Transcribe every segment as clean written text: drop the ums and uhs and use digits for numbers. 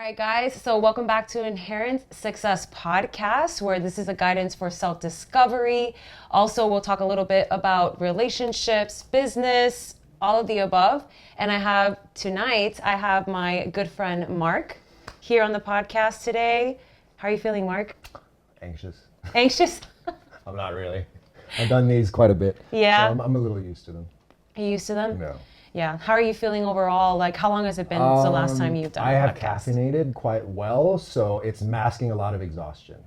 right, guys. So welcome back to Inherent Success Podcast, where this is a guidance for self-discovery. Also, we'll talk a little bit about relationships, business, all of the above. And I have my good friend Marc here on the podcast today. How are you feeling, Marc? Anxious. Anxious? I'm not really. I've done these quite a bit. Yeah. So I'm a little used to them. Are you used to them? No. Yeah. How are you feeling overall? Like, how long has it been since the last time you've done a I have podcast? caffeinated quite well, so it's masking a lot of exhaustion.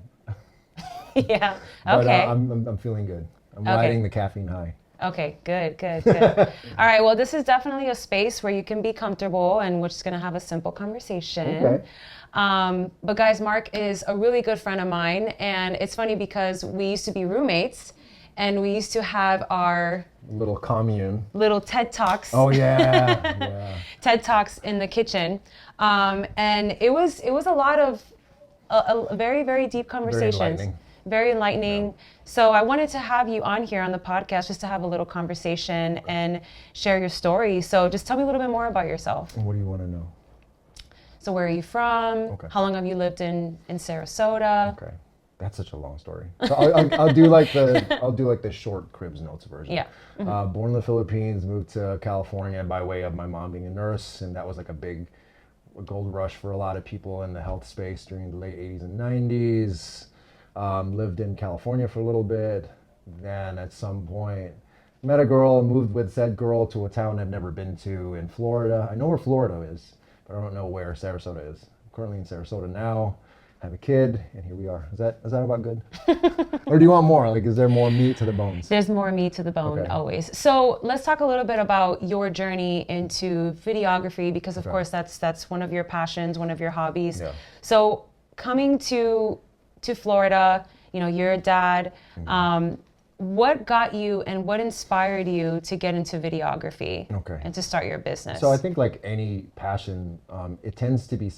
Yeah. But, Okay. I'm feeling good. I'm Okay. riding the caffeine high. Okay, good. All right, well, this is definitely a space where you can be comfortable, and we're just going to have a simple conversation. Okay. But guys, Marc is a really good friend of mine, and it's funny because we used to be roommates, and we used to have our Little commune. little TED Talks. Oh yeah. Yeah. TED Talks in the kitchen, and it was a lot of a very, very deep conversations. Very enlightening. Yeah. So I wanted to have you on here on the podcast just to have a little conversation and share your story. So just tell me a little bit more about yourself. And what do you want to know? So where are you from? Okay. How long have you lived in Sarasota? Okay. That's such a long story. So I'll do like the short Cribs Notes version. Yeah. Mm-hmm. Born in the Philippines, moved to California by way of my mom being a nurse, and that was like a big gold rush for a lot of people in the health space during the late 80s and 90s. Lived in California for a little bit. Then at some point met a girl, moved with said girl to a town I've never been to in Florida. I know where Florida is, but I don't know where Sarasota is. I'm currently in Sarasota now. Have a kid, and here we are. Is that about good? Or do you want more? Like, is there more meat to the bones? There's more meat to the bone, Okay. always. So let's talk a little bit about your journey into videography, because of course that's one of your passions, one of your hobbies. Yeah. So coming to Florida, you're a dad. What got you and what inspired you to get into videography and to start your business? So I think like any passion, it tends to be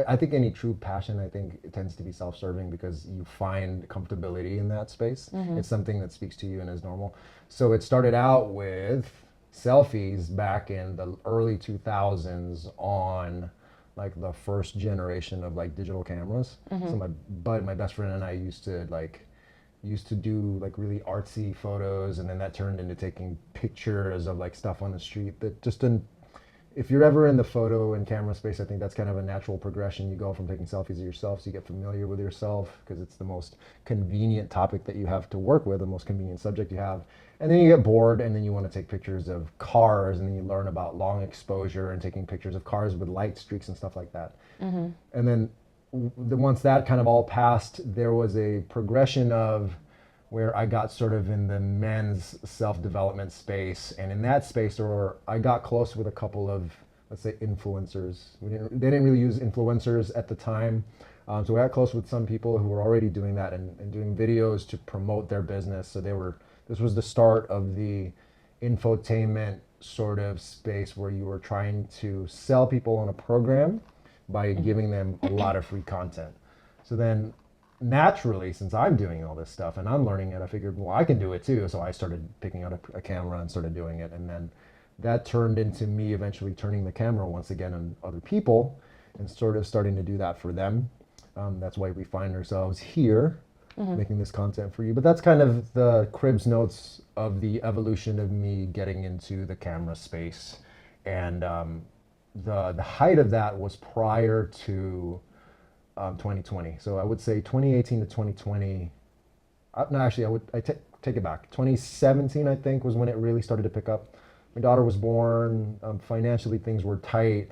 I think any true passion, it tends to be self-serving because you find comfortability in that space. Mm-hmm. It's something that speaks to you and is normal. So it started out with selfies back in the early 2000s on like the first generation of like digital cameras. Mm-hmm. So my best friend and I used to do like really artsy photos, and then that turned into taking pictures of like stuff on the street that just didn't. If you're ever in the photo and camera space, I think that's kind of a natural progression. You go from taking selfies of yourself, so you get familiar with yourself because it's the most convenient topic that you have to work with, the most convenient subject you have. And then you get bored, and then you want to take pictures of cars, and then you learn about long exposure and taking pictures of cars with light streaks and stuff like that. Mm-hmm. And then once that kind of all passed, there was a progression of where I got sort of in the men's self-development space. And in that space, I got close with a couple of, let's say, influencers. They didn't really use influencers at the time. So we got close with some people who were already doing that and doing videos to promote their business. So this was the start of the infotainment sort of space where you were trying to sell people on a program by giving them a lot of free content. So then naturally, since I'm doing all this stuff and I'm learning it, I figured, well, I can do it too. So I started picking out a camera and started doing it. And then that turned into me eventually turning the camera once again on other people and sort of starting to do that for them. That's why we find ourselves here making this content for you. But that's kind of the Cribs Notes of the evolution of me getting into the camera space. And the height of that was prior to 2020. So I would say 2018 to 2020. No, actually, I take it back. 2017, I think, was when it really started to pick up. My daughter was born. Financially, things were tight.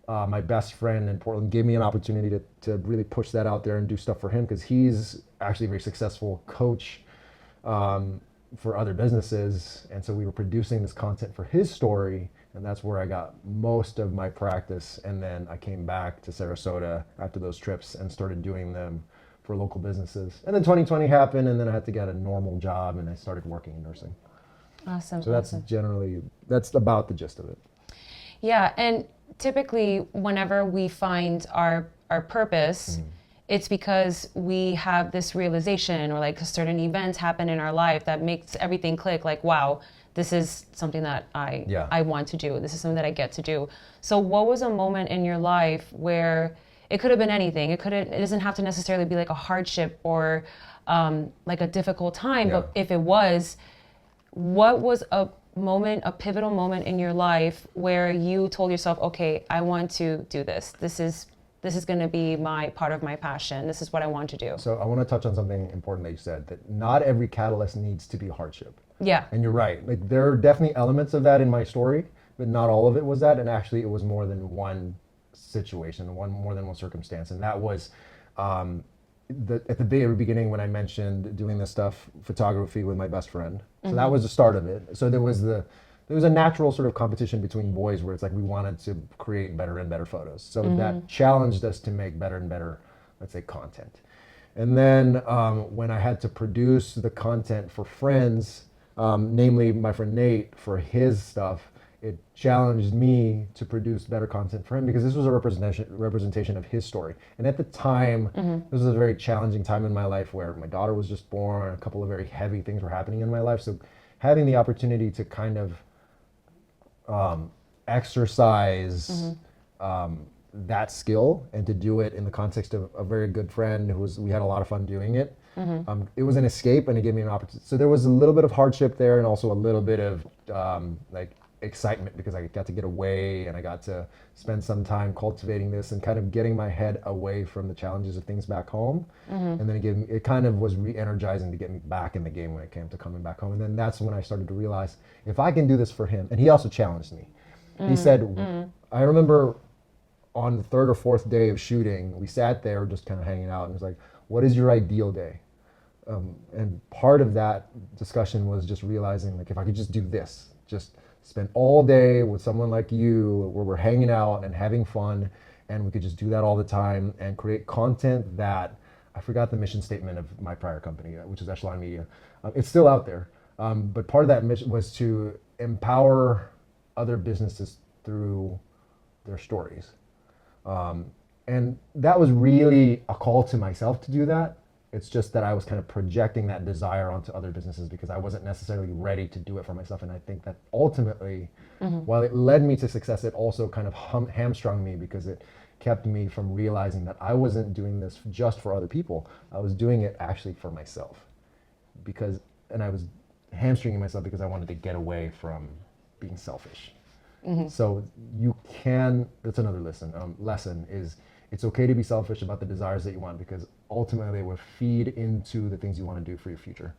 My best friend in Portland gave me an opportunity to really push that out there and do stuff for him because he's actually a very successful coach for other businesses. And so we were producing this content for his story. And that's where I got most of my practice. And then I came back to Sarasota after those trips and started doing them for local businesses. And then 2020 happened, and then I had to get a normal job, and I started working in nursing. Awesome. So that's about the gist of it. Yeah, and typically whenever we find our purpose, it's because we have this realization or like certain events happen in our life that makes everything click, like, wow, this is something that I want to do. This is something that I get to do. So what was a moment in your life where It could have been anything. It doesn't have to necessarily be like a hardship or like a difficult time. Yeah. But if it was, what was a pivotal moment in your life where you told yourself, okay, I want to do this. This is going to be my part of my passion. This is what I want to do. So I want to touch on something important that you said, that not every catalyst needs to be hardship. Yeah. And you're right. Like there are definitely elements of that in my story, but not all of it was that. And actually it was more than one situation, more than one circumstance. And that was at the very beginning when I mentioned doing this stuff, photography with my best friend. So that was the start of it. So there was a natural sort of competition between boys where it's like we wanted to create better and better photos. So that challenged us to make better and better, let's say, content. And then when I had to produce the content for friends, namely my friend Nate for his stuff, it challenged me to produce better content for him because this was a representation of his story. And at the time, this was a very challenging time in my life where my daughter was just born and a couple of very heavy things were happening in my life. So having the opportunity to kind of exercise that skill and to do it in the context of a very good friend we had a lot of fun doing it. It was an escape and it gave me an opportunity. So there was a little bit of hardship there and also a little bit of like excitement because I got to get away and I got to spend some time cultivating this and kind of getting my head away from the challenges of things back home. And then it kind of was re-energizing to get me back in the game when it came to coming back home. And then that's when I started to realize if I can do this for him, and he also challenged me. He said, I remember on the third or fourth day of shooting, we sat there just kind of hanging out and it was like, what is your ideal day? And part of that discussion was just realizing like if I could just do this, just spend all day with someone like you where we're hanging out and having fun and we could just do that all the time and create content that, I forgot the mission statement of my prior company, which is Echelon Media. It's still out there. But part of that mission was to empower other businesses through their stories. And that was really a call to myself to do that. It's just that I was kind of projecting that desire onto other businesses because I wasn't necessarily ready to do it for myself. And I think that ultimately, while it led me to success, it also kind of hamstrung me because it kept me from realizing that I wasn't doing this just for other people. I was doing it actually for myself and I was hamstringing myself because I wanted to get away from being selfish. So that's another lesson is it's okay to be selfish about the desires that you want because ultimately they will feed into the things you want to do for your future.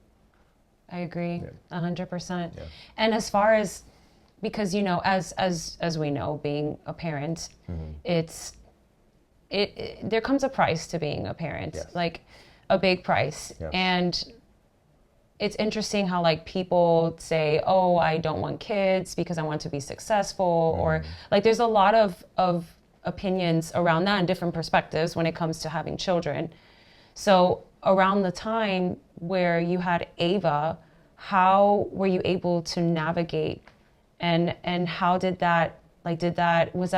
I agree 100%. Yeah. And as far as, because, you know, as we know, being a parent, there comes a price to being a parent, like a big price. Yes. And it's interesting how like people say, oh, I don't want kids because I want to be successful, or like there's a lot of opinions around that and different perspectives when it comes to having children. So around the time where you had Ava, how were you able to navigate and how was that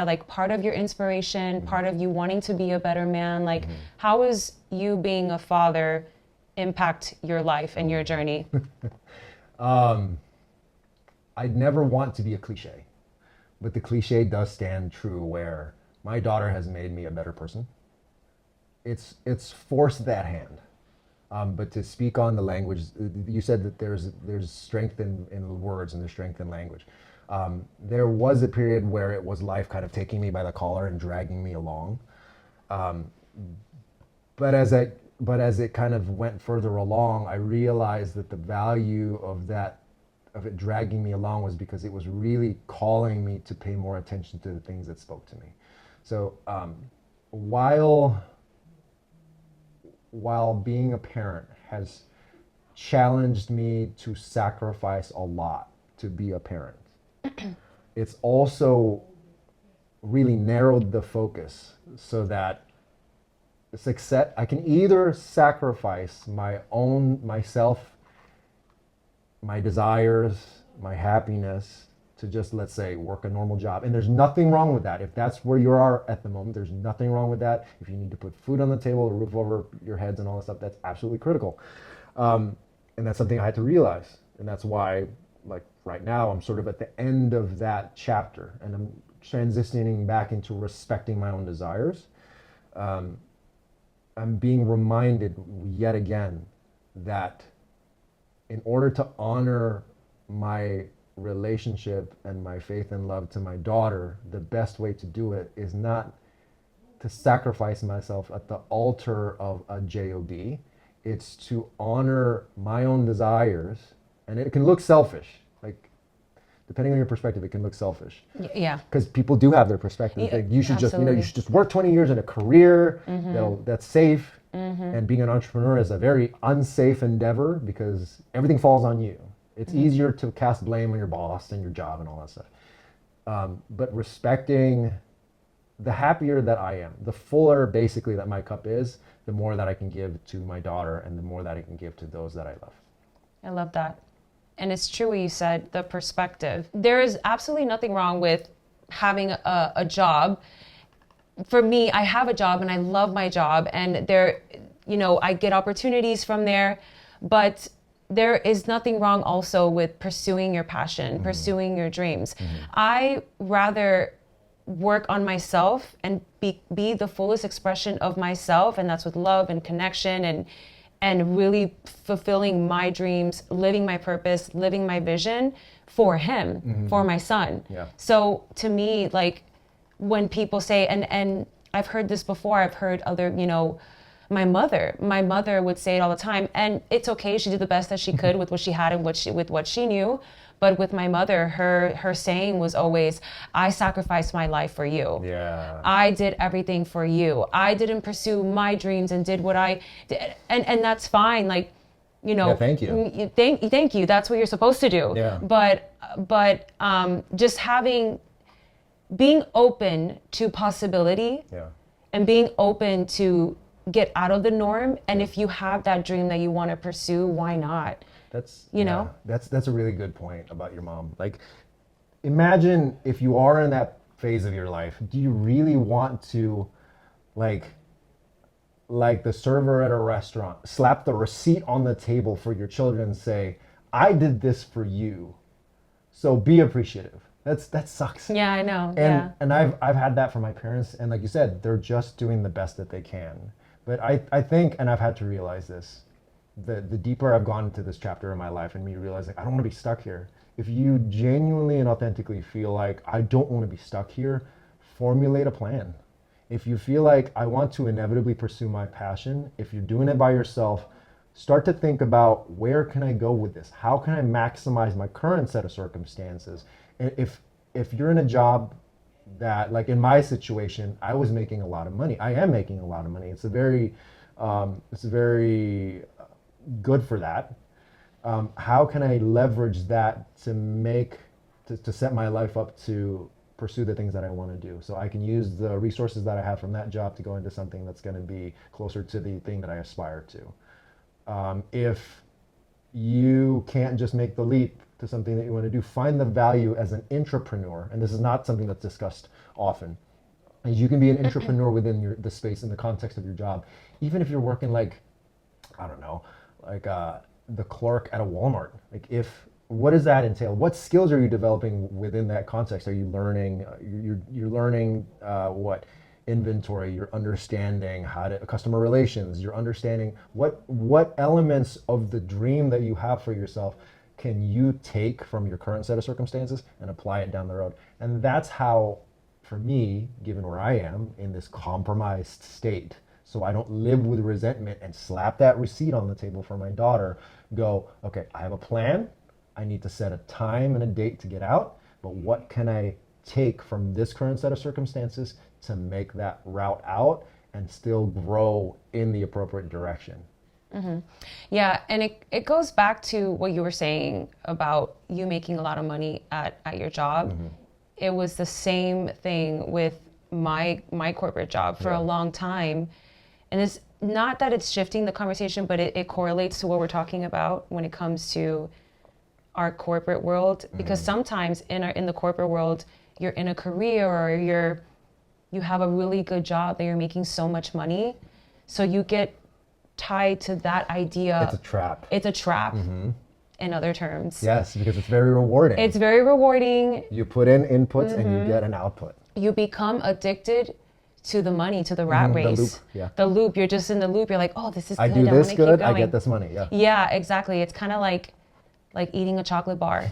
like part of your inspiration, part of you wanting to be a better man? Like how is you being a father impact your life and your journey? I'd never want to be a cliche, but the cliche does stand true where my daughter has made me a better person. It's forced that hand. But to speak on the language, you said that there's strength in words and there's strength in language. There was a period where it was life kind of taking me by the collar and dragging me along. But as it kind of went further along, I realized that the value of it dragging me along was because it was really calling me to pay more attention to the things that spoke to me. So while being a parent has challenged me to sacrifice a lot to be a parent, it's also really narrowed the focus so that success, I can either sacrifice myself, my desires, my happiness to just, let's say, work a normal job. And there's nothing wrong with that. If that's where you are at the moment, there's nothing wrong with that. If you need to put food on the table, a roof over your heads and all that stuff, that's absolutely critical. And that's something I had to realize. And that's why, like right now, I'm sort of at the end of that chapter and I'm transitioning back into respecting my own desires. I'm being reminded yet again that in order to honor my relationship and my faith and love to my daughter, the best way to do it is not to sacrifice myself at the altar of a job. It's to honor my own desires, and it can look selfish. Like, depending on your perspective, it can look selfish. Yeah. Because people do have their perspective. Yeah, Like, you should just, absolutely. you should just work 20 years in a career that's safe. And being an entrepreneur is a very unsafe endeavor because everything falls on you. It's easier to cast blame on your boss and your job and all that stuff. But respecting, the happier that I am, the fuller basically that my cup is, the more that I can give to my daughter and the more that I can give to those that I love. I love that. And it's true what you said, the perspective. There is absolutely nothing wrong with having a job. For me, I have a job and I love my job, and there, I get opportunities from there, but there is nothing wrong also with pursuing your passion, pursuing your dreams. I rather work on myself and be the fullest expression of myself, and that's with love and connection and really fulfilling my dreams, living my purpose, living my vision for him, for my son. Yeah. So to me, like, when people say, and I've heard this before, I've heard other, my mother would say it all the time, and it's okay, she did the best that she could with what she had and with what she knew. But with my mother, her saying was always, I sacrificed my life for you. Yeah. I did everything for you. I didn't pursue my dreams and did what I did. And that's fine. Like, Yeah, thank you. Thank you. That's what you're supposed to do. Yeah. But just being open to possibility, Yeah. and being open to get out of the norm. And if you have that dream that you want to pursue, why not? That's know? That's a really good point about your mom. Like, imagine if you are in that phase of your life, do you really want to, like the server at a restaurant, slap the receipt on the table for your children and say, I did this for you, so be appreciative? That sucks. Yeah, I know. Yeah. And I've had that from my parents, and like you said, they're just doing the best that they can. But I think, and I've had to realize this, the deeper I've gone into this chapter in my life, and me realizing I don't want to be stuck here. If you genuinely and authentically feel like I don't want to be stuck here, formulate a plan. If you feel like I want to inevitably pursue my passion, if you're doing it by yourself, start to think about, where can I go with this? How can I maximize my current set of circumstances? And if you're in a job that, like in my situation, I was making a lot of money. I am making a lot of money. It's a very good for that. How can I leverage that to set my life up to pursue the things that I want to do? So I can use the resources that I have from that job to go into something that's going to be closer to the thing that I aspire to. If you can't just make the leap to something that you want to do, find the value as an entrepreneur. And this is not something that's discussed often. And you can be an entrepreneur within the space, in the context of your job. Even if you're working like, I don't know, like the clerk at a Walmart. Like, what does that entail? What skills are you developing within that context? Are you learning? You're learning what? Inventory. You're understanding how to customer relations. You're understanding what elements of the dream that you have for yourself can you take from your current set of circumstances and apply it down the road. And that's how, for me, given where I am in this compromised state, so I don't live with resentment and slap that receipt on the table for my daughter, go, okay, I have a plan. I need to set a time and a date to get out, but what can I take from this current set of circumstances to make that route out and still grow in the appropriate direction? Mm-hmm. Yeah, and it goes back to what you were saying about you making a lot of money at your job. Mm-hmm. It was the same thing with my corporate job for a long time. And it's not that it's shifting the conversation, but it correlates to what we're talking about when it comes to our corporate world. Because sometimes in the corporate world, you're in a career or you have a really good job that you're making so much money. So you get tied to that idea. It's a trap. It's a trap, in other terms. Yes, because it's very rewarding. It's very rewarding. You put in inputs and you get an output. You become addicted to the money, to the rat race. The loop, yeah. The loop. You're just in the loop. You're like, oh, this is good. I do this want to good, keep going. I get this money, yeah. Yeah, exactly. It's kind of like eating a chocolate bar.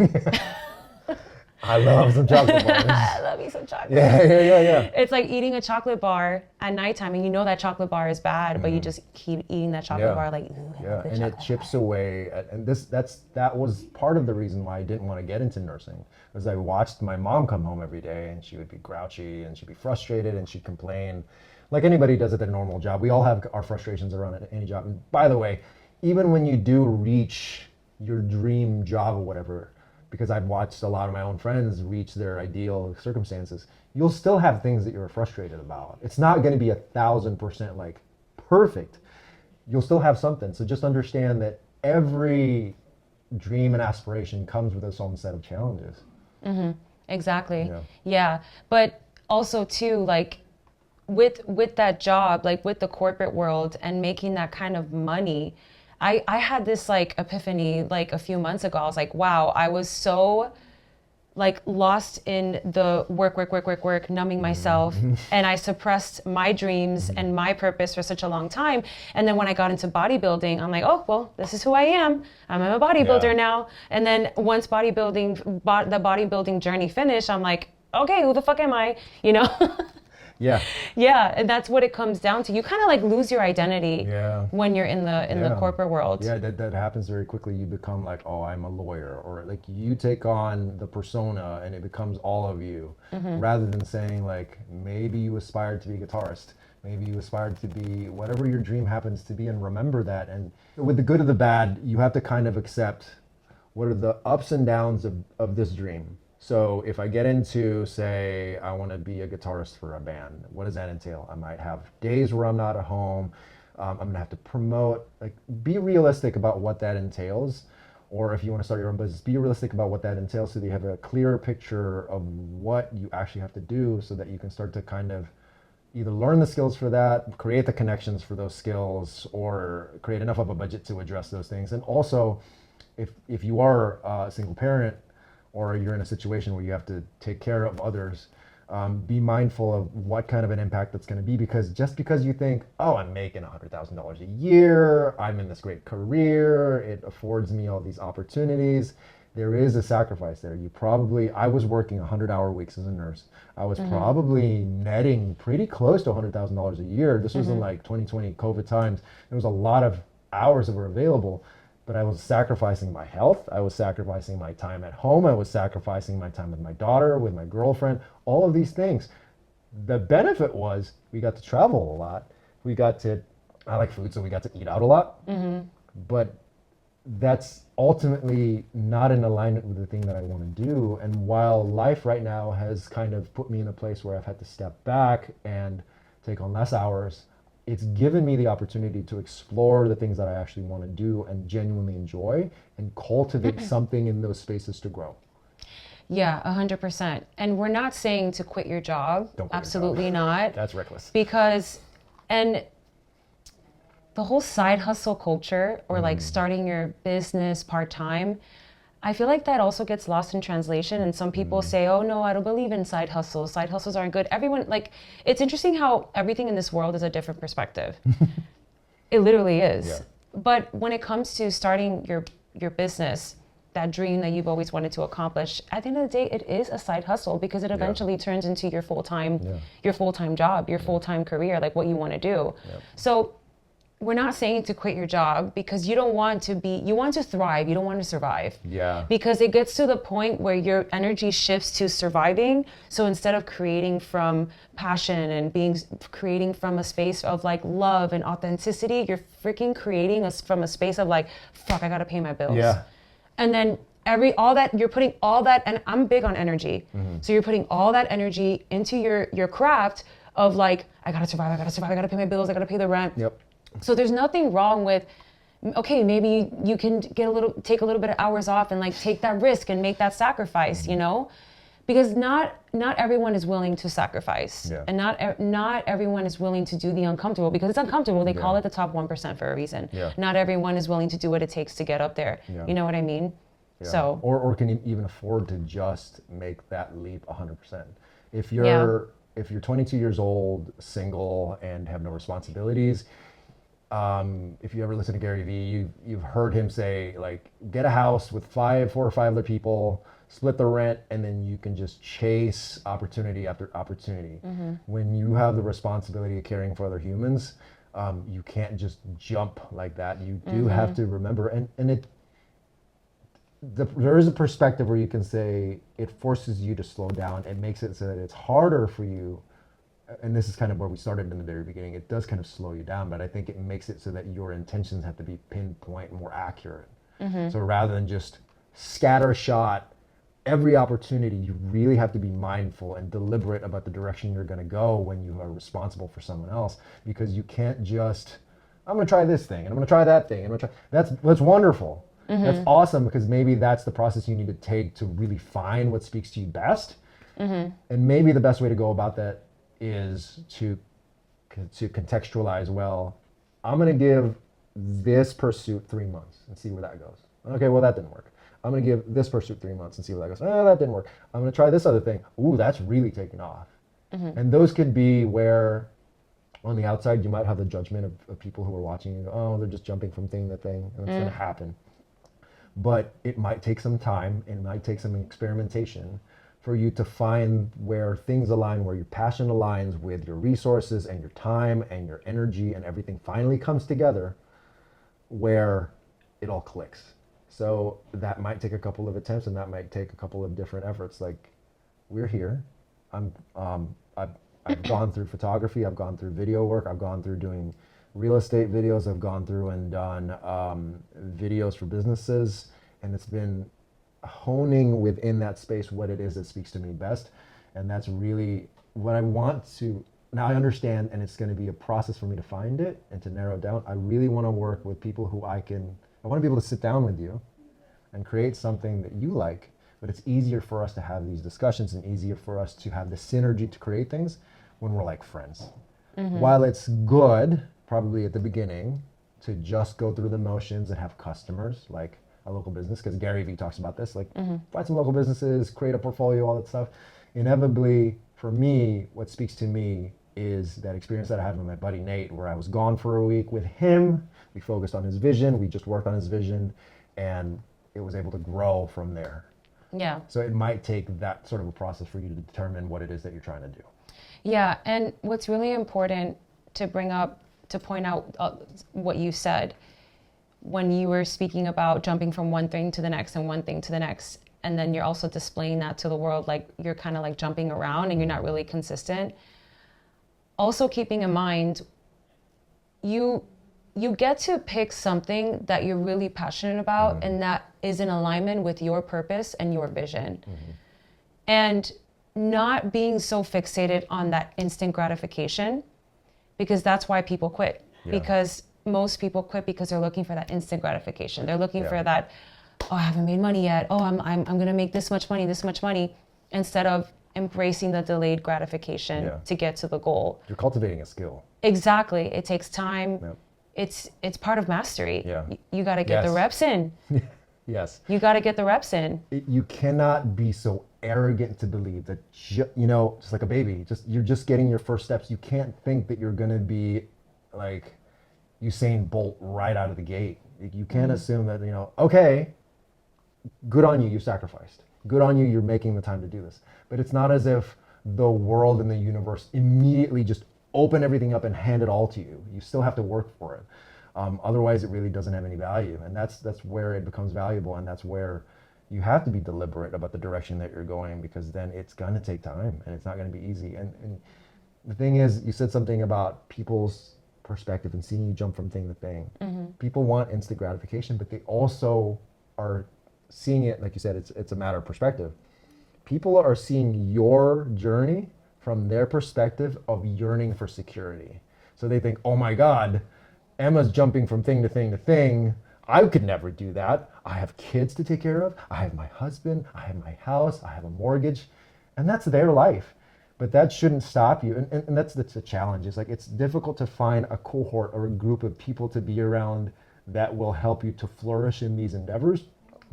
I love some chocolate bars. I love you some chocolate. Yeah. It's like eating a chocolate bar at nighttime, and you know that chocolate bar is bad, but you just keep eating that chocolate bar like, ooh, I love the and chocolate it chips away. And that was part of the reason why I didn't want to get into nursing, was I watched my mom come home every day, and she would be grouchy, and she'd be frustrated, and she'd complain, like anybody does at their normal job. We all have our frustrations around any job. And by the way, even when you do reach your dream job or whatever, because I've watched a lot of my own friends reach their ideal circumstances, you'll still have things that you're frustrated about. It's not going to be 1,000% like perfect. You'll still have something. So just understand that every dream and aspiration comes with its own set of challenges. Mm-hmm. Exactly. Yeah. But also too, like with that job, like with the corporate world and making that kind of money, I had this like epiphany like a few months ago. I was like, wow, I was so like lost in the work, numbing myself. And I suppressed my dreams and my purpose for such a long time. And then when I got into bodybuilding, I'm like, oh, well, this is who I am. I'm a bodybuilder now. And then once the bodybuilding journey finished, I'm like, okay, who the fuck am I? You know? Yeah, and that's what it comes down to. You kind of like lose your identity when you're in the corporate world. Yeah, that happens very quickly. You become like, oh, I'm a lawyer, or like you take on the persona and it becomes all of you, rather than saying like, maybe you aspired to be a guitarist, maybe you aspired to be whatever your dream happens to be, and remember that. And with the good or the bad, you have to kind of accept what are the ups and downs of this dream. So if I get into, say, I want to be a guitarist for a band, what does that entail? I might have days where I'm not at home. I'm going to have to promote, like, be realistic about what that entails. Or if you want to start your own business, be realistic about what that entails so that you have a clearer picture of what you actually have to do, so that you can start to kind of either learn the skills for that, create the connections for those skills, or create enough of a budget to address those things. And also, if you are a single parent, or you're in a situation where you have to take care of others, be mindful of what kind of an impact that's going to be, because just because you think, oh, I'm making $100,000 a year, I'm in this great career, it affords me all these opportunities, there is a sacrifice there. I was working 100-hour weeks as a nurse. I was probably netting pretty close to $100,000 a year. This was in like 2020 COVID times. There was a lot of hours that were available. But I was sacrificing my health. I was sacrificing my time at home. I was sacrificing my time with my daughter, with my girlfriend, all of these things. The benefit was we got to travel a lot. I like food, so we got to eat out a lot. But that's ultimately not in alignment with the thing that I want to do. And while life right now has kind of put me in a place where I've had to step back and take on less hours, it's given me the opportunity to explore the things that I actually want to do and genuinely enjoy, and cultivate something in those spaces to grow. Yeah, 100%. And we're not saying to quit your job. Don't quit Absolutely your job. not. That's reckless. And the whole side hustle culture, or like starting your business part-time, I feel like that also gets lost in translation. And some people say, oh no, I don't believe in side hustles. Side hustles aren't good. Everyone, like, it's interesting how everything in this world is a different perspective. It literally is. Yeah. But when it comes to starting your business, that dream that you've always wanted to accomplish, at the end of the day, it is a side hustle, because it eventually turns into your full-time job, your full-time career, like what you want to do. So we're not saying to quit your job, because you want to thrive. You don't want to survive. Yeah. Because it gets to the point where your energy shifts to surviving. So instead of creating from passion and creating from a space of like love and authenticity, you're freaking creating from a space of like, fuck, I got to pay my bills. Yeah. And then you're putting all that, and I'm big on energy. So you're putting all that energy into your craft of like, I got to survive, I got to pay my bills, I got to pay the rent. Yep. So there's nothing wrong with, okay, maybe you can take a little bit of hours off and like take that risk and make that sacrifice, you know, because not everyone is willing to sacrifice, and not everyone is willing to do the uncomfortable, because it's uncomfortable. They call it the top 1% for a reason. Not everyone is willing to do what it takes to get up there. You know what I mean? So or can you even afford to just make that leap 100%? If you're if you're 22 years old, single, and have no responsibilities, if you ever listen to Gary Vee, you've heard him say, like, get a house with 4 or 5 other people, split the rent, and then you can just chase opportunity after opportunity. When you have the responsibility of caring for other humans, you can't just jump like that. You do have to remember, and there is a perspective where you can say it forces you to slow down. It makes it so that it's harder for you. And this is kind of where we started in the very beginning. It does kind of slow you down, but I think it makes it so that your intentions have to be pinpoint, more accurate. So rather than just scattershot every opportunity, you really have to be mindful and deliberate about the direction you're going to go when you are responsible for someone else, because you can't just, I'm going to try this thing and I'm going to try that thing. That's wonderful. That's awesome, because maybe that's the process you need to take to really find what speaks to you best. And maybe the best way to go about that is to contextualize, well, I'm going to give this pursuit 3 months and see where that goes. Okay, well, that didn't work. I'm going to give this pursuit 3 months and see where that goes. Oh, that didn't work. I'm going to try this other thing. Ooh, that's really taken off. And those could be where, on the outside, you might have the judgment of people who are watching you. Oh, they're just jumping from thing to thing, and it's going to happen. But it might take some time. It might take some experimentation for you to find where things align, where your passion aligns with your resources and your time and your energy, and everything finally comes together where it all clicks. So that might take a couple of attempts, and that might take a couple of different efforts. Like, we're here. I've gone through photography. I've gone through video work. I've gone through doing real estate videos. I've gone through and done videos for businesses, and it's been honing within that space what it is that speaks to me best. And that's really what I want to, now I understand, and it's going to be a process for me to find it and to narrow it down. I really want to work with people who I want to be able to sit down with you and create something that you like, but it's easier for us to have these discussions and easier for us to have the synergy to create things when we're like friends. While it's good, probably at the beginning, to just go through the motions and have customers, like a local business, because Gary Vee talks about this, like find some local businesses, create a portfolio, all that stuff. Inevitably, for me, what speaks to me is that experience that I had with my buddy Nate, where I was gone for a week with him. We focused on his vision. We just worked on his vision, and it was able to grow from there. Yeah. So it might take that sort of a process for you to determine what it is that you're trying to do. Yeah, and what's really important to bring up, to point out what you said when you were speaking about jumping from one thing to the next and one thing to the next, and then you're also displaying that to the world, like you're kind of like jumping around and you're not really consistent. Also keeping in mind, you get to pick something that you're really passionate about and that is in alignment with your purpose and your vision. And not being so fixated on that instant gratification, because that's why people quit. Because most people quit because they're looking for that instant gratification. They're looking for that, oh, I haven't made money yet. Oh, I'm going to make this much money, instead of embracing the delayed gratification to get to the goal. You're cultivating a skill. Exactly. It takes time. It's part of mastery. You got to get the reps in. Yes. You got to get the reps in. You cannot be so arrogant to believe that, just like a baby, you're just getting your first steps. You can't think that you're going to be like Usain Bolt right out of the gate. You can't assume that, okay, good on you, you sacrificed. Good on you, you're making the time to do this. But it's not as if the world and the universe immediately just open everything up and hand it all to you. You still have to work for it. Otherwise, it really doesn't have any value. And that's where it becomes valuable. And that's where you have to be deliberate about the direction that you're going, because then it's going to take time and it's not going to be easy. And the thing is, you said something about people's perspective and seeing you jump from thing to thing. People want instant gratification, but they also are seeing it, like you said, it's a matter of perspective. People are seeing your journey from their perspective of yearning for security. So they think, oh my God, Emma's jumping from thing to thing to thing. I could never do that. I have kids to take care of. I have my husband. I have my house. I have a mortgage. And that's their life. But that shouldn't stop you. And that's the challenge. It's like, it's difficult to find a cohort or a group of people to be around that will help you to flourish in these endeavors,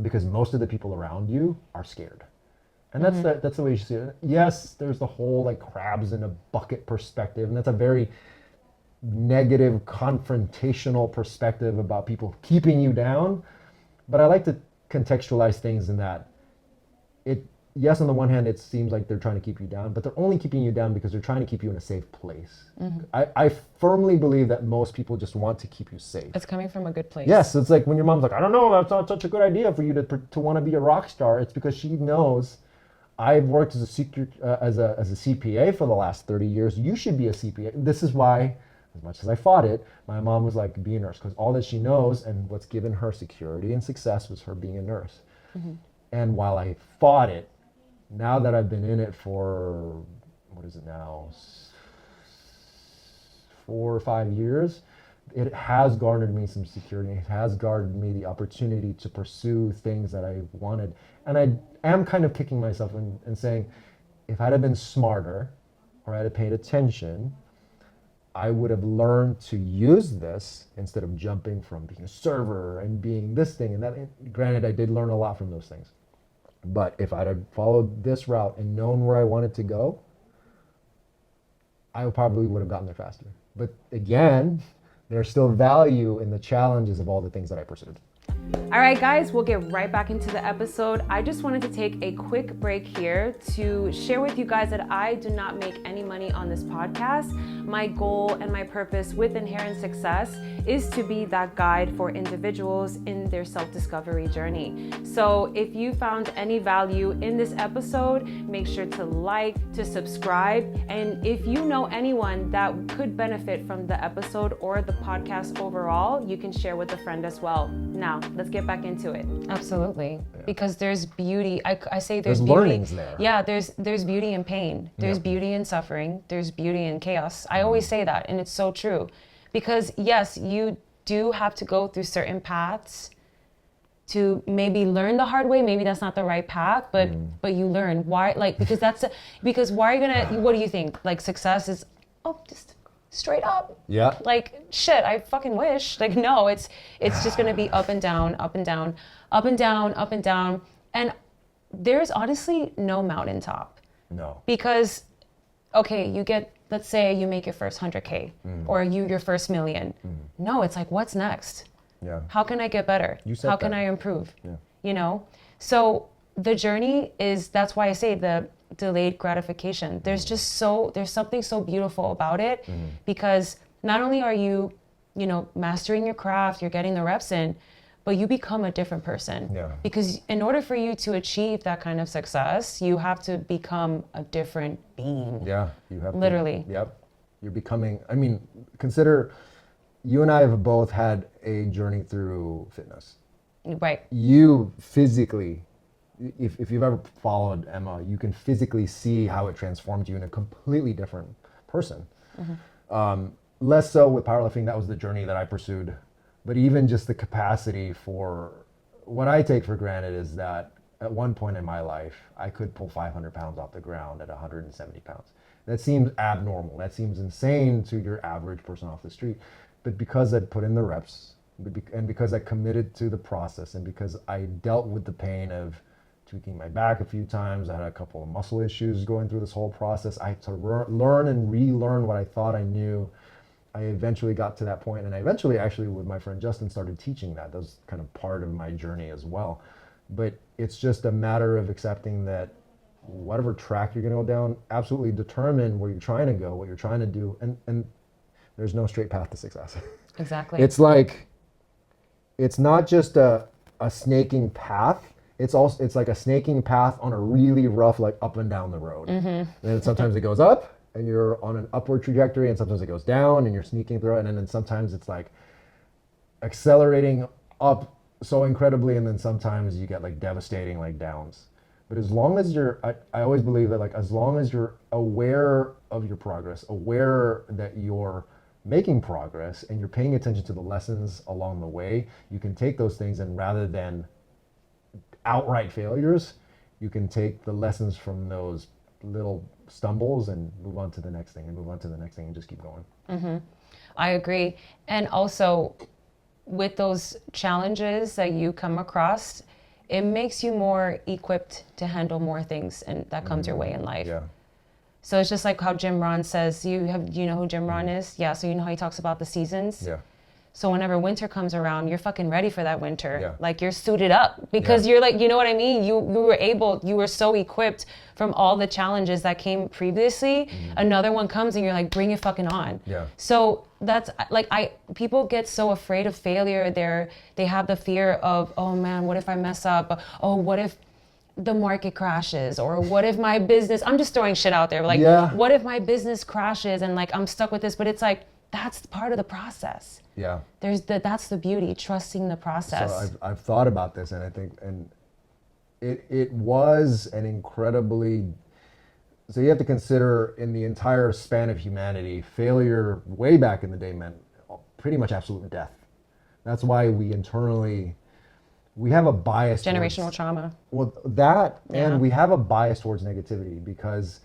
because most of the people around you are scared. And that's the way you see it. Yes, there's the whole like crabs in a bucket perspective, and that's a very negative, confrontational perspective about people keeping you down. But I like to contextualize things in that yes, on the one hand, it seems like they're trying to keep you down, but they're only keeping you down because they're trying to keep you in a safe place. I firmly believe that most people just want to keep you safe. It's coming from a good place. Yes, it's like when your mom's like, I don't know, that's not such a good idea for you to want to be a rock star. It's because she knows I've worked as a CPA for the last 30 years. You should be a CPA. This is why, as much as I fought it, my mom was like, be a nurse, because all that she knows and what's given her security and success was her being a nurse. And while I fought it, now that I've been in it for, what is it now, 4 or 5 years, it has garnered me some security. It has garnered me the opportunity to pursue things that I wanted. And I am kind of kicking myself and saying, if I'd have been smarter or I'd have paid attention, I would have learned to use this instead of jumping from being a server and being this thing and that. And granted, I did learn a lot from those things. But if I'd have followed this route and known where I wanted to go, I probably would have gotten there faster. But again, there's still value in the challenges of all the things that I pursued. All right, guys, we'll get right back into the episode. I just wanted to take a quick break here to share with you guys that I do not make any money on this podcast. My goal and my purpose with Inherent Success is to be that guide for individuals in their self-discovery journey. So if you found any value in this episode, make sure to like, to subscribe. And if you know anyone that could benefit from the episode or the podcast overall, you can share with a friend as well. Now, let's get back into it. Absolutely. Yeah. Because there's beauty. I say there's beauty. Learnings there. Yeah, there's beauty in pain. There's beauty in suffering. There's beauty in chaos. I always say that, and it's so true. Because yes, you do have to go through certain paths to maybe learn the hard way. Maybe that's not the right path, but you learn why. Like because why are you gonna? What do you think? Like success is just straight up. Yeah. Like shit. I fucking wish. Like no, it's just gonna be up and down, up and down, up and down, up and down, and there's honestly no mountaintop. No. Because okay, you get. Let's say you make your first 100K or your first million. No, it's like, what's next? Yeah. How can I get better? How can I improve? Yeah. You know? So the journey that's why I say the delayed gratification. There's something so beautiful about it because not only are you, mastering your craft, you're getting the reps in, but you become a different person. Yeah. Because in order for you to achieve that kind of success, you have to become a different being. Yeah, you have literally. Yep. You're becoming, consider you and I have both had a journey through fitness. Right. You physically, if you've ever followed Emma, you can physically see how it transformed you in a completely different person. Less so with powerlifting, that was the journey that I pursued. But even just the capacity for what I take for granted is that at one point in my life, I could pull 500 pounds off the ground at 170 pounds. That seems abnormal. That seems insane to your average person off the street. But because I'd put in the reps and because I committed to the process and because I dealt with the pain of tweaking my back a few times, I had a couple of muscle issues going through this whole process. I had to learn and relearn what I thought I knew. I eventually got to that point, and I eventually actually with my friend Justin started teaching that. That was kind of part of my journey as well. But it's just a matter of accepting that whatever track you're going to go down, absolutely determine where you're trying to go, what you're trying to do, and there's no straight path to success. Exactly. It's like, it's not just a snaking path. It's like a snaking path on a really rough, like up and down the road. And then sometimes it goes up, and you're on an upward trajectory, and sometimes it goes down and you're sneaking through it, and then sometimes it's like accelerating up so incredibly, and then sometimes you get like devastating like downs. But as long as I always believe that like as long as you're aware of your progress, aware that you're making progress and you're paying attention to the lessons along the way, you can take those things, and rather than outright failures, you can take the lessons from those little stumbles and move on to the next thing and move on to the next thing and just keep going. I agree. And also with those challenges that you come across, it makes you more equipped to handle more things and that comes your way in life. Yeah. So it's just like how Jim Rohn says, you know who Jim Rohn is? Yeah, so you know how he talks about the seasons? Yeah. So whenever winter comes around, you're fucking ready for that winter. Yeah. Like you're suited up because you're like, you know what I mean? You were so equipped from all the challenges that came previously. Another one comes and you're like, bring it fucking on. Yeah. So that's like, people get so afraid of failure. They have the fear of, oh man, what if I mess up? Oh, what if the market crashes? Or what if my business, I'm just throwing shit out there. Like, what if my business crashes and like, I'm stuck with this, but it's like, that's part of the process. Yeah. That's the beauty, trusting the process. So I've thought about this, and I think, and it was an incredibly, so you have to consider in the entire span of humanity, failure way back in the day meant pretty much absolute death. That's why we have a bias Generational trauma. Well, that, and we have a bias towards negativity, because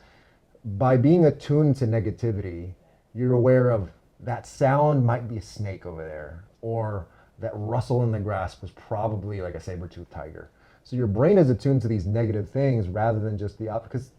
by being attuned to negativity, you're aware of that sound might be a snake over there, or that rustle in the grass was probably like a saber-toothed tiger. So your brain is attuned to these negative things rather than just because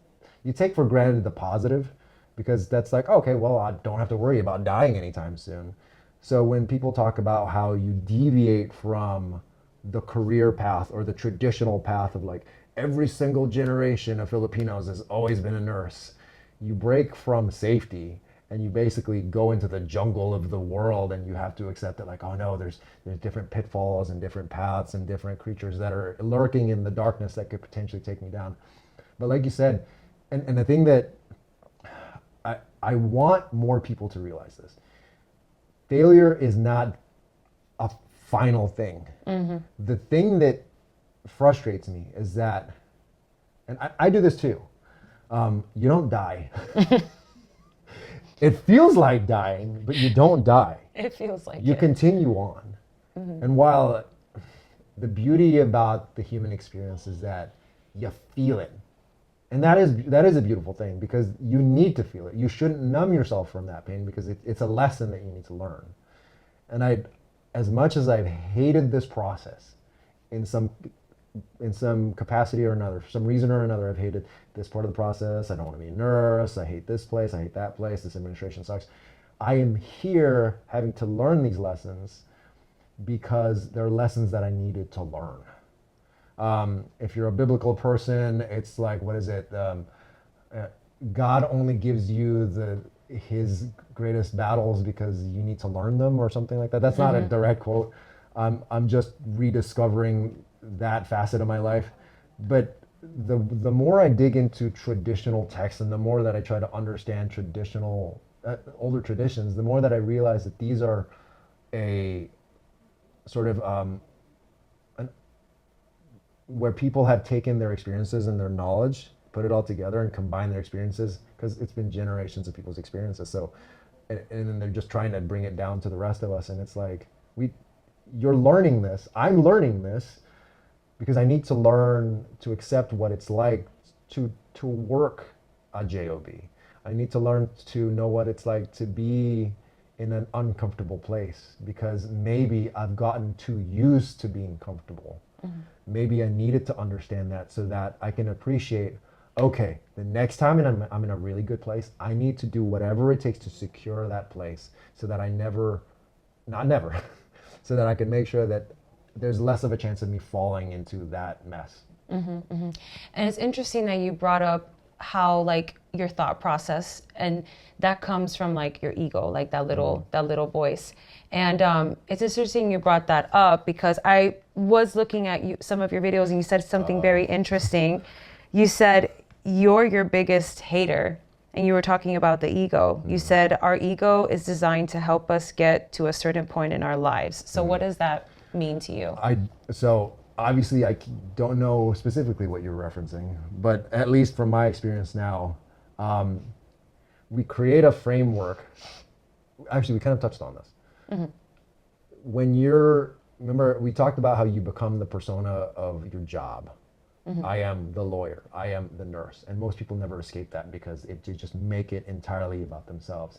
you take for granted the positive, because that's like, okay, well, I don't have to worry about dying anytime soon. So when people talk about how you deviate from the career path or the traditional path of like every single generation of Filipinos has always been a nurse, you break from safety and you basically go into the jungle of the world, and you have to accept that like, oh no, there's different pitfalls and different paths and different creatures that are lurking in the darkness that could potentially take me down. But like you said, and the thing that I want more people to realize this, failure is not a final thing. The thing that frustrates me is that, and I do this too, you don't die. It feels like dying, but you don't die. It feels like you continue on. And while the beauty about the human experience is that you feel it, and that is a beautiful thing, because you need to feel it. You shouldn't numb yourself from that pain, because it's a lesson that you need to learn. And as much as I've hated this process in some capacity or another, for some reason or another, I've hated this part of the process. I don't want to be a nurse. I hate this place. I hate that place. This administration sucks. I am here having to learn these lessons because they're lessons that I needed to learn. If you're a biblical person, it's like, what is it? God only gives you his greatest battles because you need to learn them, or something like that. That's not a direct quote. I'm just rediscovering that facet of my life. But the more I dig into traditional texts, and the more that I try to understand traditional older traditions, the more that I realize that these are a sort of where people have taken their experiences and their knowledge, put it all together and combine their experiences, because it's been generations of people's experiences. So, and then they're just trying to bring it down to the rest of us. And it's like, you're learning this, I'm learning this, because I need to learn to accept what it's like to work a job. I need to learn to know what it's like to be in an uncomfortable place, because maybe I've gotten too used to being comfortable. Maybe I needed to understand that so that I can appreciate, okay, the next time I'm in a really good place, I need to do whatever it takes to secure that place, so that so that I can make sure that there's less of a chance of me falling into that mess. And it's interesting that you brought up how like your thought process, and that comes from like your ego, like that little voice. And it's interesting you brought that up, because I was looking at some of your videos, and you said something very interesting. You said you're your biggest hater, and you were talking about the ego. You said our ego is designed to help us get to a certain point in our lives. So what does that mean to you? So obviously I don't know specifically what you're referencing, but at least from my experience now, we create a framework. Actually, we kind of touched on this. Remember we talked about how you become the persona of your job. I am the lawyer, I am the nurse, and most people never escape that, because they just make it entirely about themselves.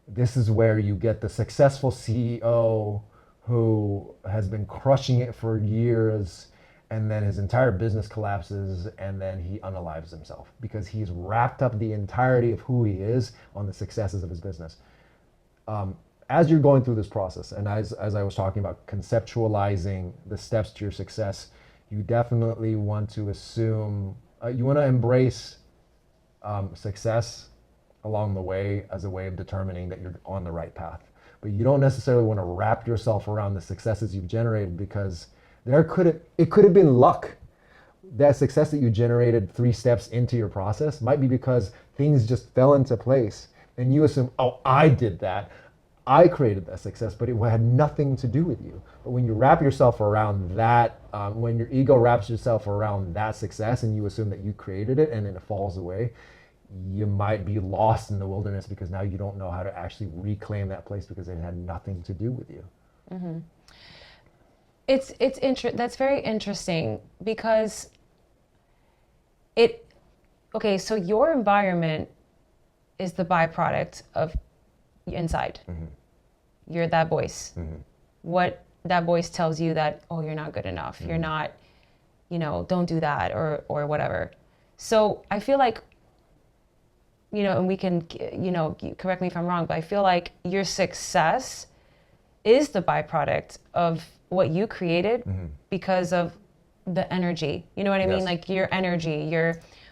This is where you get the successful CEO who has been crushing it for years, and then his entire business collapses, and then he unalives himself because he's wrapped up the entirety of who he is on the successes of his business. As you're going through this process, and as I was talking about conceptualizing the steps to your success, you definitely want to assume, you want to embrace success along the way as a way of determining that you're on the right path. But you don't necessarily want to wrap yourself around the successes you've generated, because it could have been luck. That success that you generated 3 steps into your process might be because things just fell into place and you assume, oh, I did that. I created that success, but it had nothing to do with you. But when you wrap yourself around that, when your ego wraps yourself around that success and you assume that you created it and then it falls away, you might be lost in the wilderness because now you don't know how to actually reclaim that place because it had nothing to do with you. Mm-hmm. That's very interesting because so your environment is the byproduct of inside. Mm-hmm. You're that voice. Mm-hmm. What that voice tells you that, oh, you're not good enough. Mm-hmm. You're not, don't do that or whatever. So I feel like, and we can, correct me if I'm wrong, but I feel like your success is the byproduct of what you created because of the energy. You know what I mean? Like your energy,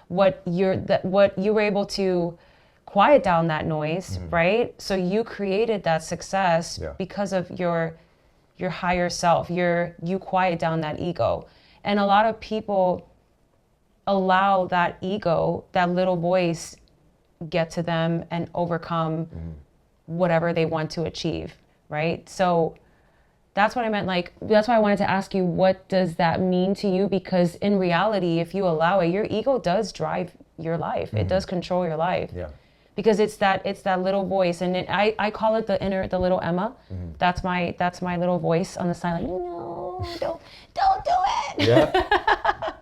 what you were able to quiet down that noise, right? So you created that success because of your higher self. You quiet down that ego. And a lot of people allow that ego, that little voice, get to them and overcome whatever they want to achieve, right? So that's what I meant. Like, that's why I wanted to ask you, what does that mean to you? Because in reality, if you allow it, your ego does drive your life. It does control your life. Yeah. Because it's that little voice, and I call it the little Emma. That's my little voice on the side, like, no, don't do it. Yeah.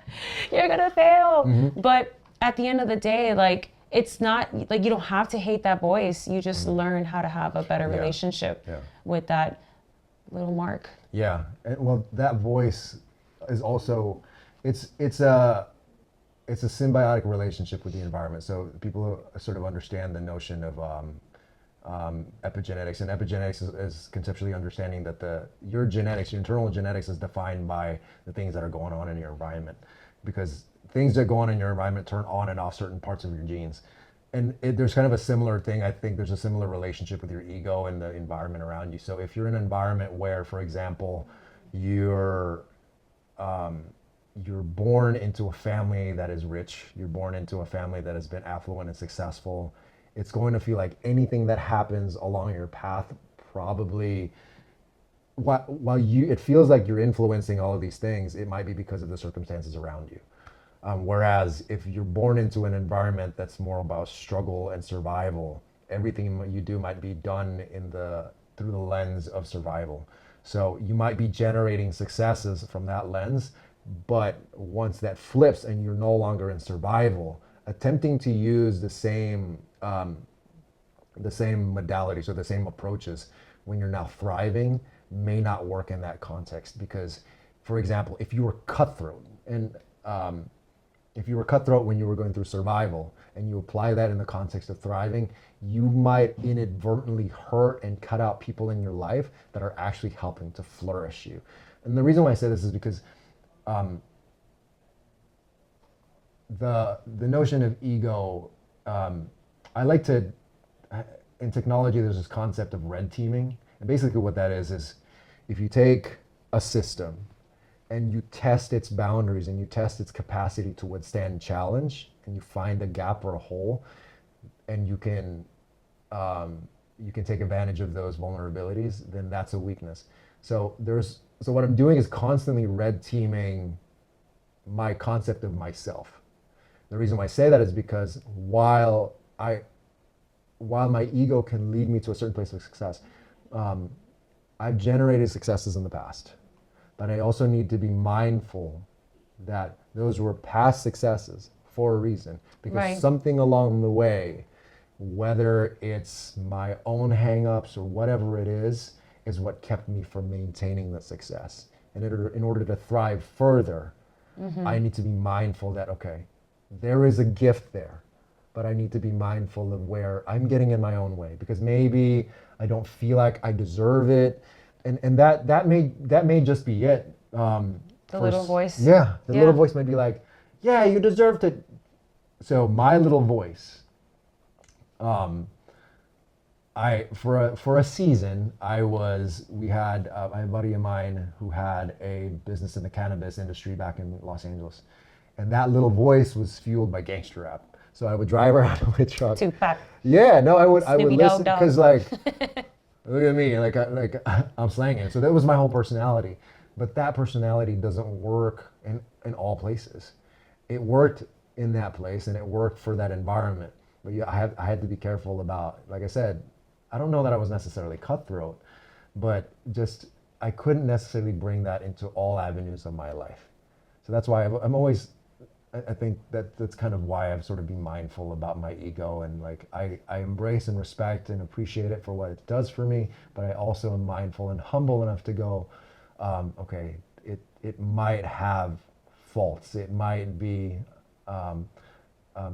You're gonna fail. But at the end of the day, like, it's not like you don't have to hate that voice. You just learn how to have a better relationship with that little Marc. Yeah, and, well, that voice is also, it's a symbiotic relationship with the environment. So people sort of understand the notion of epigenetics, and epigenetics is conceptually understanding that your internal genetics is defined by the things that are going on in your environment, because things that go on in your environment turn on and off certain parts of your genes. And there's kind of a similar thing. I think there's a similar relationship with your ego and the environment around you. So if you're in an environment where, for example, you're born into a family that is rich, you're born into a family that has been affluent and successful, it's going to feel like anything that happens along your path probably, it feels like you're influencing all of these things, it might be because of the circumstances around you. Whereas if you're born into an environment that's more about struggle and survival, everything you do might be done through the lens of survival. So you might be generating successes from that lens, but once that flips and you're no longer in survival, attempting to use the same modalities or the same approaches when you're now thriving may not work in that context. Because, for example, if you were cutthroat when you were going through survival and you apply that in the context of thriving, you might inadvertently hurt and cut out people in your life that are actually helping to flourish you. And the reason why I say this is because the notion of ego, in technology, there's this concept of red teaming. And basically what that is if you take a system and you test its boundaries and you test its capacity to withstand challenge, and you find a gap or a hole, and you can take advantage of those vulnerabilities, then that's a weakness. So what I'm doing is constantly red teaming my concept of myself. The reason why I say that is because while my ego can lead me to a certain place of success, I've generated successes in the past. But I also need to be mindful that those were past successes for a reason, because something along the way, whether it's my own hang-ups or whatever it is what kept me from maintaining the success. And in order to thrive further, I need to be mindful that, okay, there is a gift there, but I need to be mindful of where I'm getting in my own way, because maybe I don't feel like I deserve it. And that may just be it. The little voice. Yeah, the little voice might be like, yeah, you deserve to. So my little voice, for a season, we had a buddy of mine who had a business in the cannabis industry back in Los Angeles, and that little voice was fueled by gangster rap. So I would drive around with truck. Tupac. Yeah, no, I would listen Dogg. because like, look at me, I'm slanging. So that was my whole personality, but that personality doesn't work in all places. It worked in that place and it worked for that environment. But yeah, I had to be careful about, like I said, I don't know that I was necessarily cutthroat, but just I couldn't necessarily bring that into all avenues of my life. So that's why I'm always, I think that's kind of why I've sort of been mindful about my ego, and like I embrace and respect and appreciate it for what it does for me, but I also am mindful and humble enough to go, okay, it might have faults. It might be,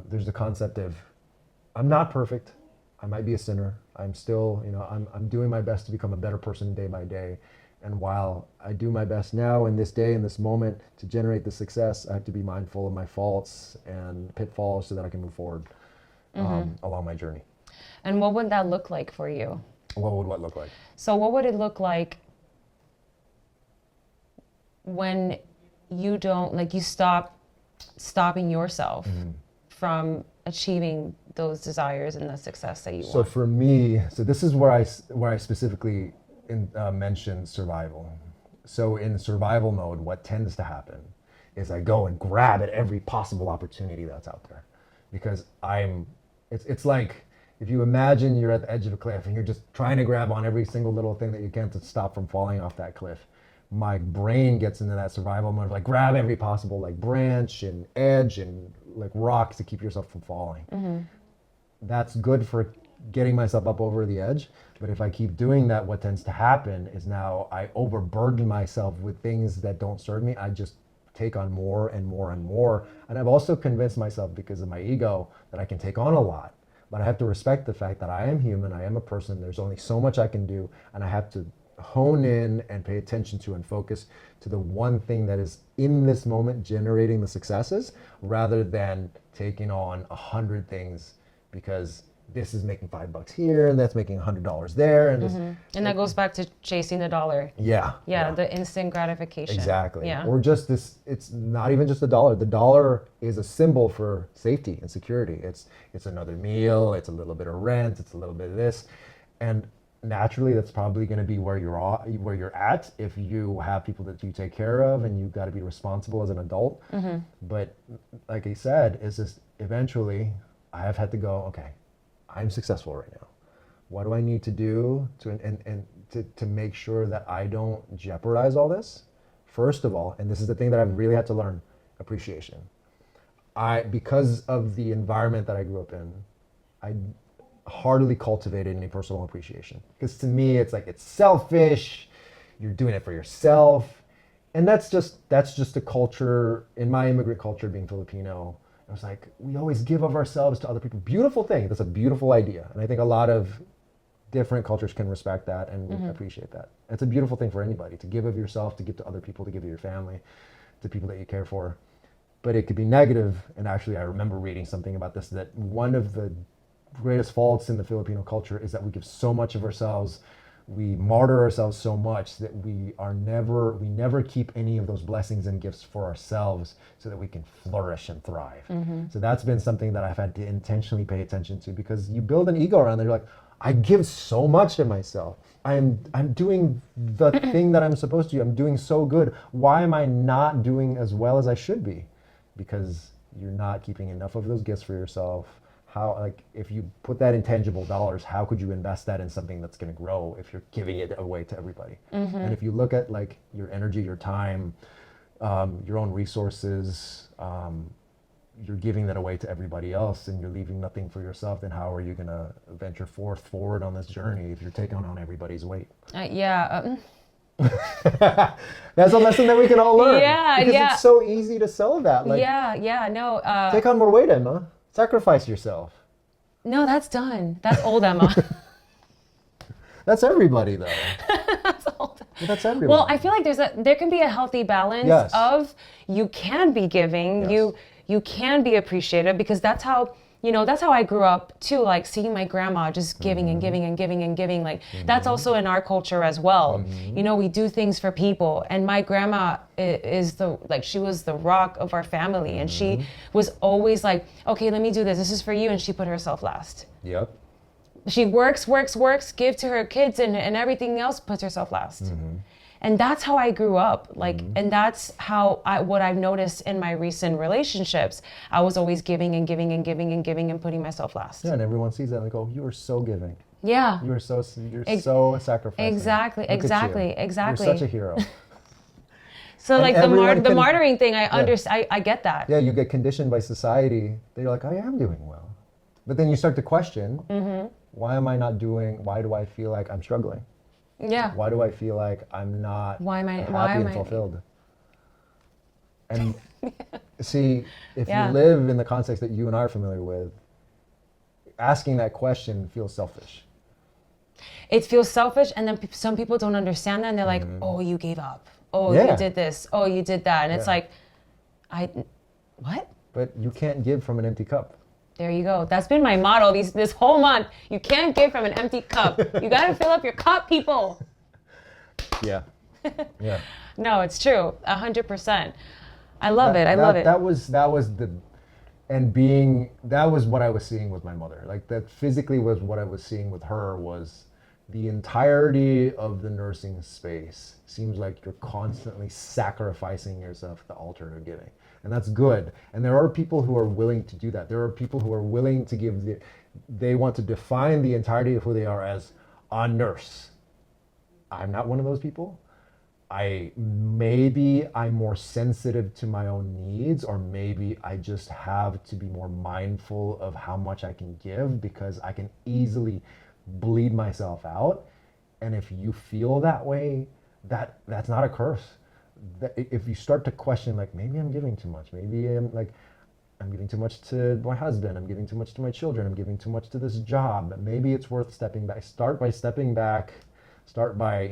there's the concept of, I'm not perfect. I might be a sinner. I'm still, I'm doing my best to become a better person day by day. And while I do my best now in this day, in this moment, to generate the success, I have to be mindful of my faults and pitfalls so that I can move forward along my journey. And what would that look like for you? What would what look like? So what would it look like when you don't, like, you stopping yourself from achieving those desires and the success that you want? So for me, this is where I specifically mentioned survival. So in survival mode, what tends to happen is I go and grab at every possible opportunity that's out there, because it's like, if you imagine you're at the edge of a cliff and you're just trying to grab on every single little thing that you can to stop from falling off that cliff. My brain gets into that survival mode of like, grab every possible like branch and edge and like rock to keep yourself from falling. That's good for getting myself up over the edge. But if I keep doing that, what tends to happen is now I overburden myself with things that don't serve me. I just take on more and more and more. And I've also convinced myself, because of my ego, that I can take on a lot. But I have to respect the fact that I am human, I am a person, there's only so much I can do, and I have to hone in and pay attention to and focus to the one thing that is in this moment generating the successes, rather than taking on 100 things because this is making $5 here and that's making $100 there, and and that goes back to chasing the dollar. Yeah, the instant gratification. Exactly. Yeah. Or just this, it's not even just the dollar. The dollar is a symbol for safety and security. It's another meal, it's a little bit of rent, it's a little bit of this. And naturally that's probably going to be where you're at if you have people that you take care of and you've got to be responsible as an adult. But like I said, it's just eventually I have had to go, okay, I'm successful right now. What do I need to do to make sure that I don't jeopardize all this? First of all, and this is the thing that I've really had to learn, appreciation. Because of the environment that I grew up in, I hardly cultivated any personal appreciation. Because to me, it's like, it's selfish. You're doing it for yourself. And that's just a culture, in my immigrant culture, being Filipino. I was like, we always give of ourselves to other people. Beautiful thing. That's a beautiful idea. And I think a lot of different cultures can respect that and appreciate that. It's a beautiful thing for anybody, to give of yourself, to give to other people, to give to your family, to people that you care for. But it could be negative. And actually, I remember reading something about this, that one of the greatest faults in the Filipino culture is that we give so much of ourselves. We martyr ourselves so much that we never keep any of those blessings and gifts for ourselves so that we can flourish and thrive. So that's been something that I've had to intentionally pay attention to, because you build an ego around there. You're like, I give so much of myself. I'm doing the thing that I'm supposed to do. I'm doing so good. Why am I not doing as well as I should be? Because you're not keeping enough of those gifts for yourself. How, like, if you put that in tangible dollars, how could you invest that in something that's going to grow if you're giving it away to everybody? And if you look at like your energy, your time, your own resources, you're giving that away to everybody else and you're leaving nothing for yourself, then how are you going to venture forward on this journey if you're taking on everybody's weight? That's a lesson that we can all learn. Yeah, because yeah. it's so easy to sell that. Like, No. take on more weight, Emma. Sacrifice yourself. No, that's done. That's old Emma. That's everybody, though. That's old. That's everyone. Well, I feel like there can be a healthy balance Yes. of you can be giving, Yes. you can be appreciative, because that's how I grew up too, like seeing my grandma just giving and giving and giving and giving. Like that's also in our culture as well. We do things for people, and my grandma she was the rock of our family, and she was always like, okay, let me do this is for you, and she put herself last. Yep. She works, give to her kids, and everything else, puts herself last. And that's how I grew up. Like, and that's what I've noticed in my recent relationships. I was always giving and giving and giving and giving and putting myself last. Yeah, and everyone sees that and they go, you are so giving. Yeah. You're so sacrificing. Exactly. Look at you. Exactly. You're such a hero. So And like the martyring thing, I get that. Yeah, you get conditioned by society. They're like, I am doing well. But then you start to question, why am I not doing, why do I feel like I'm struggling? Yeah. Why do I feel like I'm not happy and fulfilled? And see, if you live in the context that you and I are familiar with, asking that question feels selfish. It feels selfish, and then some people don't understand that, and they're like, oh, you gave up. Oh, you did this. Oh, you did that. And it's like, what? But you can't give from an empty cup. There you go. That's been my motto this whole month. You can't give from an empty cup. You got to fill up your cup, people. Yeah. Yeah. No, it's true. 100%. I love it. I love it. That was what I was seeing with my mother. Like that physically was what I was seeing with her, was the entirety of the nursing space seems like you're constantly sacrificing yourself at the altar of giving. And that's good. And there are people who are willing to do that. There are people who are willing to give, they want to define the entirety of who they are as a nurse. I'm not one of those people. Maybe I'm more sensitive to my own needs, or maybe I just have to be more mindful of how much I can give, because I can easily bleed myself out. And if you feel that way, that's not a curse. If you start to question, like, maybe I'm giving too much, maybe I'm giving too much to my husband, I'm giving too much to my children, I'm giving too much to this job, maybe it's worth stepping back. Start by stepping back. Start by,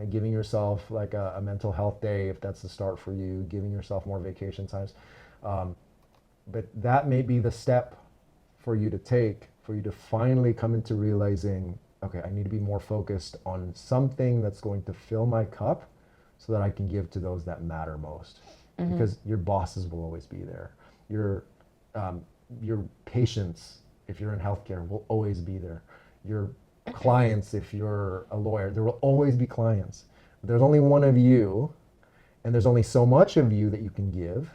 giving yourself like a mental health day, if that's the start for you, giving yourself more vacation times. But that may be the step for you to take, for you to finally come into realizing, okay, I need to be more focused on something that's going to fill my cup so that I can give to those that matter most. Because your bosses will always be there. Your patients, if you're in healthcare, will always be there. Your clients, if you're a lawyer, there will always be clients. But there's only one of you, and there's only so much of you that you can give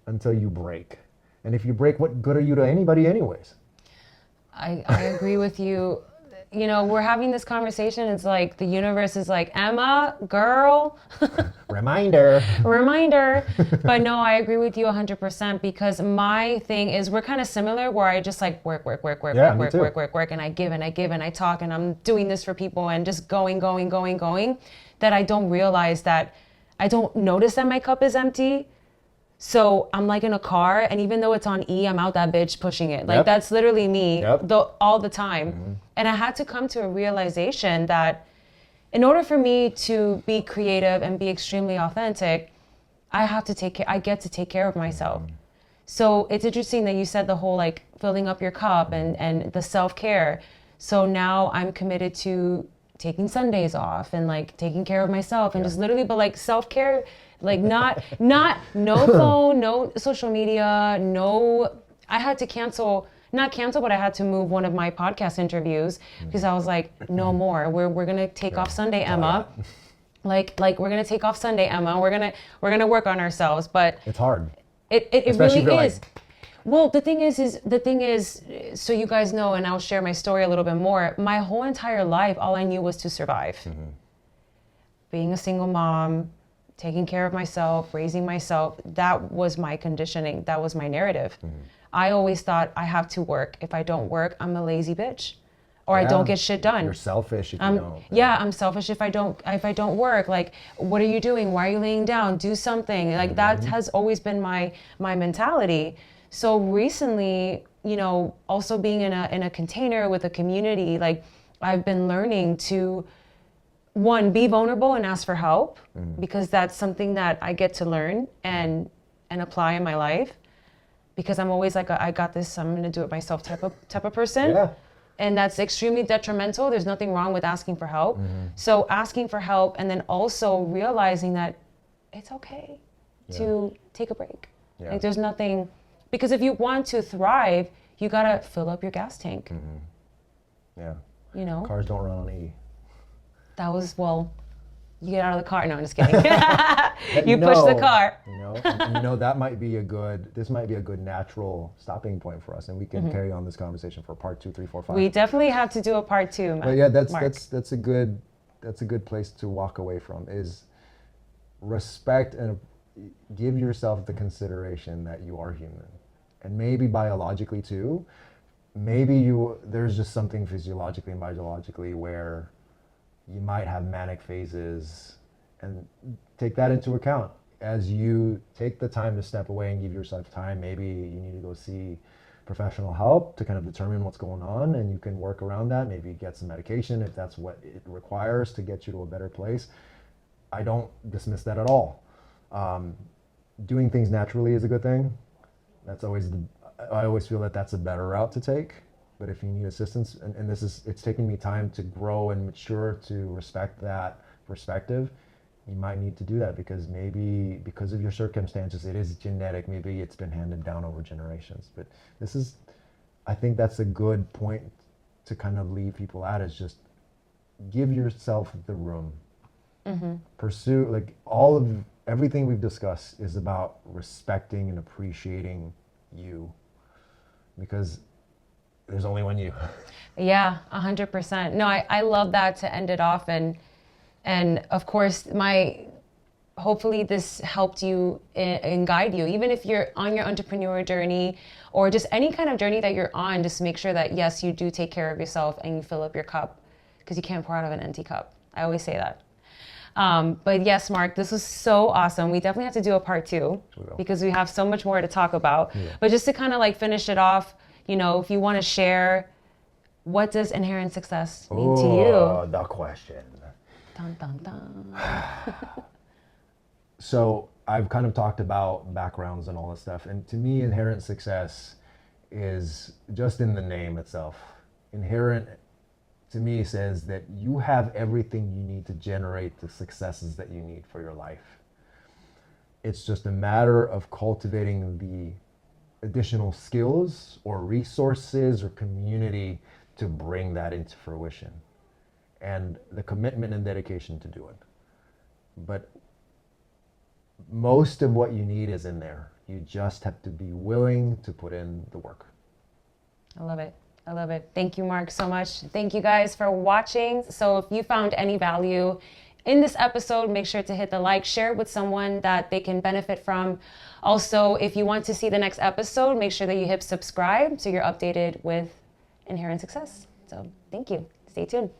until you break. And if you break, what good are you to anybody anyways? I agree with you. We're having this conversation. It's like the universe is like, Emma, girl. Reminder. But no, I agree with you 100%, because my thing is, we're kind of similar, where I just like work, and I give and I give and I talk, and I'm doing this for people and just going, that I don't realize that I don't notice that my cup is empty. So I'm like in a car, and even though it's on E, I'm out that bitch pushing it. Like that's literally me all the time. And I had to come to a realization that in order for me to be creative and be extremely authentic, I get to take care of myself. So it's interesting that you said the whole like filling up your cup and the self-care. So now I'm committed to taking Sundays off and like taking care of myself and just literally, but like self-care, like not no phone, no social media, I had to not cancel, but I had to move one of my podcast interviews because I was like, no more. We're gonna take off Sunday, Emma. Like we're gonna take off Sunday, Emma. We're gonna work on ourselves, but it's hard. It really is. Well, the thing is, so you guys know, and I'll share my story a little bit more. My whole entire life, all I knew was to survive. Being a single mom, taking care of myself, raising myself, that was my conditioning. That was my narrative. I always thought I have to work. If I don't work, I'm a lazy bitch. or I don't get shit done. You're selfish if you don't. Yeah, I'm selfish if I don't work. Like, what are you doing? Why are you laying down? Do something. Like that has always been my mentality. So recently, also being in a container with a community, like I've been learning to, one, be vulnerable and ask for help, because that's something that I get to learn and apply in my life, because I'm always like I got this, I'm going to do it myself type of person. Yeah. And that's extremely detrimental. There's nothing wrong with asking for help. So asking for help, and then also realizing that it's okay to take a break. Yeah. Like there's nothing, because if you want to thrive, you got to fill up your gas tank. Yeah. Cars don't run on E. That was, well, you get out of the car. No, I'm just kidding. You push the car. That might be this might be a good natural stopping point for us, and we can carry on this conversation for part 2, 3, 4, 5. We definitely have to do a part 2, But yeah, Mark. that's a good place to walk away from, is respect and give yourself the consideration that you are human, and maybe biologically too. Maybe there's just something physiologically and biologically where you might have manic phases, and take that into account as you take the time to step away and give yourself time. Maybe you need to go see professional help to kind of determine what's going on, and you can work around that. Maybe get some medication if that's what it requires to get you to a better place. I don't dismiss that at all. Doing things naturally is a good thing. I always feel that that's a better route to take. But if you need assistance, and it's taken me time to grow and mature to respect that perspective, you might need to do that, because maybe because of your circumstances, it is genetic. Maybe it's been handed down over generations. But I think that's a good point to kind of leave people at, is just give yourself the room. Pursue, like, everything we've discussed is about respecting and appreciating you, because there's only one you. Yeah, 100%. No, I love that to end it off. And of course, hopefully this helped you and guide you. Even if you're on your entrepreneur journey, or just any kind of journey that you're on, just make sure that, yes, you do take care of yourself and you fill up your cup, because you can't pour out of an empty cup. I always say that. But yes, Marc, this was so awesome. We definitely have to do a part 2, because we have so much more to talk about. Yeah. But just to kind of like finish it off, if you want to share, what does inherent success mean to you? Oh, the question. Dun, dun, dun. So I've kind of talked about backgrounds and all this stuff. And to me, inherent success is just in the name itself. Inherent, to me, says that you have everything you need to generate the successes that you need for your life. It's just a matter of cultivating the additional skills or resources or community to bring that into fruition, and the commitment and dedication to do it. But most of what you need is in there. You just have to be willing to put in the work. I love it. I love it. Thank you, Marc, so much. Thank you guys for watching. So if you found any value in this episode, make sure to hit the like, share it with someone that they can benefit from. Also, if you want to see the next episode, make sure that you hit subscribe so you're updated with inherent success. So thank you. Stay tuned.